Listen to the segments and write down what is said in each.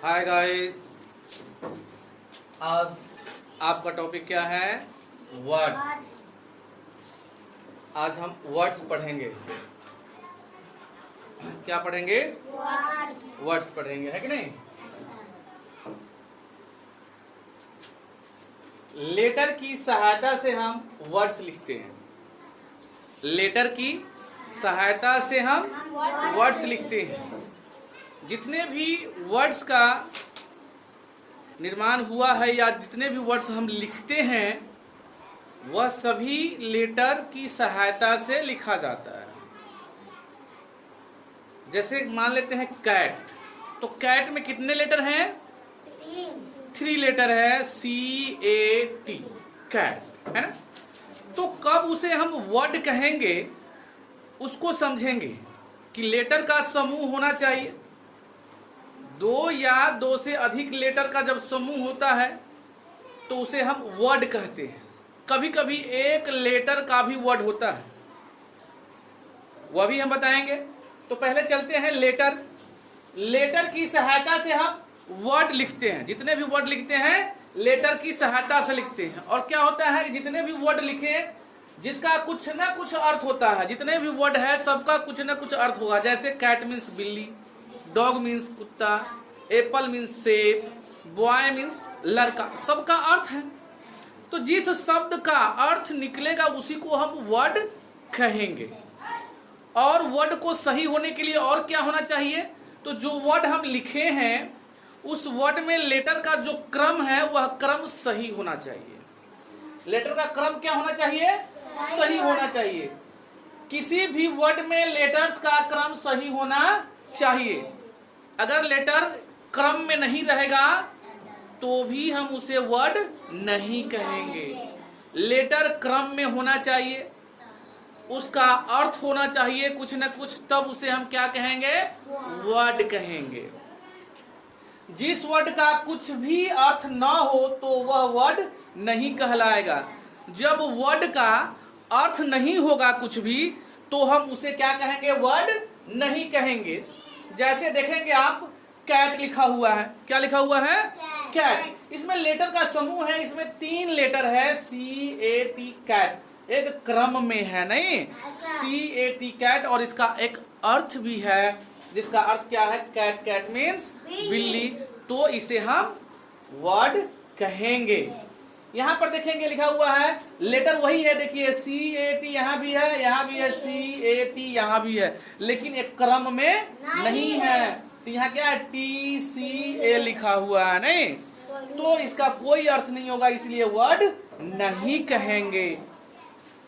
Hi guys, आज आपका topic क्या है? वर्ड। आज हम वर्ड्स पढ़ेंगे। क्या पढ़ेंगे? वर्ड्स पढ़ेंगे, है कि नहीं? लेटर की सहायता से हम वर्ड्स लिखते हैं। लेटर की सहायता से हम वर्ड्स लिखते हैं। जितने भी वर्ड्स का निर्माण हुआ है या जितने भी वर्ड्स हम लिखते हैं वह सभी लेटर की सहायता से लिखा जाता है। जैसे मान लेते हैं कैट, तो कैट में कितने लेटर हैं? 3 लेटर है, CAT, कैट, है ना? तो कब उसे हम वर्ड कहेंगे उसको समझेंगे कि लेटर का समूह होना चाहिए। 2 या 2 से अधिक लेटर का जब समूह होता है तो उसे हम वर्ड कहते हैं। कभी कभी एक लेटर का भी वर्ड होता है, वह भी हम बताएंगे। तो पहले चलते हैं लेटर। लेटर की सहायता से हम वर्ड लिखते हैं। जितने भी वर्ड लिखते हैं लेटर की सहायता से लिखते हैं। और क्या होता है कि जितने भी वर्ड लिखे जिसका कुछ ना कुछ अर्थ होता है, जितने भी वर्ड है सबका कुछ ना कुछ अर्थ होगा। जैसे कैट मीन्स बिल्ली, डॉग मीन्स कुत्ता, एप्पल मीन्स सेब, बॉय मीन्स लड़का, सबका अर्थ है। तो जिस शब्द का अर्थ निकलेगा उसी को हम वर्ड कहेंगे। और वर्ड को सही होने के लिए और क्या होना चाहिए? तो जो वर्ड हम लिखे हैं उस वर्ड में लेटर का जो क्रम है वह क्रम सही होना चाहिए। लेटर का क्रम क्या होना चाहिए? सही होना चाहिए। किसी भी वर्ड में लेटर्स का क्रम सही होना चाहिए। अगर लेटर क्रम में नहीं रहेगा तो भी हम उसे वर्ड नहीं कहेंगे। लेटर क्रम में होना चाहिए, उसका अर्थ होना चाहिए कुछ न कुछ, तब उसे हम क्या कहेंगे? वर्ड कहेंगे। जिस वर्ड का कुछ भी अर्थ ना हो तो वह वर्ड नहीं कहलाएगा। जब वर्ड का अर्थ नहीं होगा कुछ भी तो हम उसे क्या कहेंगे? वर्ड नहीं कहेंगे। जैसे देखेंगे आप, कैट लिखा हुआ है। क्या लिखा हुआ है? कैट। इसमें लेटर का समूह है, इसमें 3 लेटर है, CAT, कैट। एक क्रम में है, नहीं, CAT, कैट। और इसका एक अर्थ भी है जिसका अर्थ क्या है? कैट। कैट मीन्स बिल्ली। तो इसे हम वर्ड कहेंगे। यहाँ पर देखेंगे लिखा हुआ है, लेटर वही है, देखिए CAT यहाँ भी है, यहाँ भी है CAT, यहाँ भी है, लेकिन एक क्रम में नहीं है। तो यहाँ क्या है? TCA लिखा हुआ है, नहीं, तो इसका कोई अर्थ नहीं होगा, इसलिए वर्ड नहीं कहेंगे।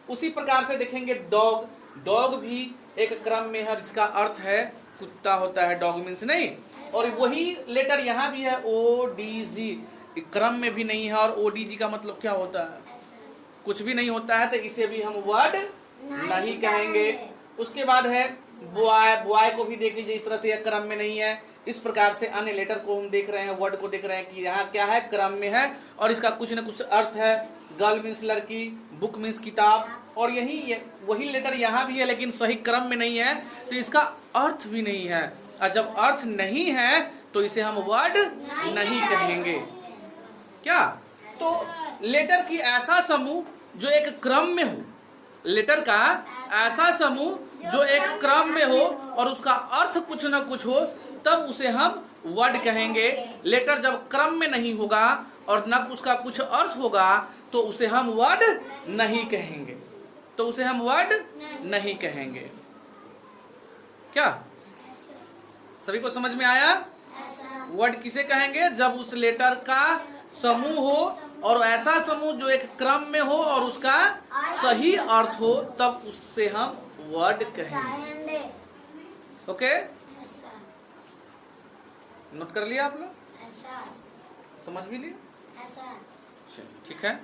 उसी प्रकार से देखेंगे डॉग। डॉग भी एक क्रम में है, जिसका अर्थ है कुत्ता होता है, डॉग मीन्स, नहीं। और वही लेटर यहाँ भी है, ODG, क्रम में भी नहीं है। और ODG का मतलब क्या होता है? कुछ भी नहीं होता है, तो इसे भी हम वर्ड नहीं कहेंगे। उसके बाद है बॉय। बॉय को भी देख लीजिए, इस तरह से यह क्रम में नहीं है। इस प्रकार से अन्य लेटर को हम देख रहे हैं, वर्ड को देख रहे हैं कि यहाँ क्या है? क्रम में है और इसका कुछ न कुछ अर्थ है। गर्ल मीन्स लड़की, बुक मीन्स किताब। और यही वही लेटर यहाँ भी है लेकिन सही क्रम में नहीं है, तो इसका अर्थ भी नहीं है। और जब अर्थ नहीं है तो इसे हम वर्ड नहीं कहेंगे। क्या? तो लेटर की ऐसा समूह जो एक क्रम में हो, लेटर का ऐसा समूह जो एक क्रम में हो और उसका अर्थ कुछ न कुछ हो, तब उसे हम वर्ड कहेंगे। लेटर जब क्रम में नहीं होगा और न उसका कुछ अर्थ होगा तो उसे हम वर्ड नहीं कहेंगे। तो उसे हम वर्ड नहीं कहेंगे। क्या सभी को समझ में आया? वर्ड किसे कहेंगे? जब उस लेटर का समूह हो और ऐसा समूह जो एक क्रम में हो और उसका सही अर्थ हो, तब उससे हम वर्ड कहेंगे। ओके, नोट कर लिया आप लोग? समझ भी लिया? ठीक है।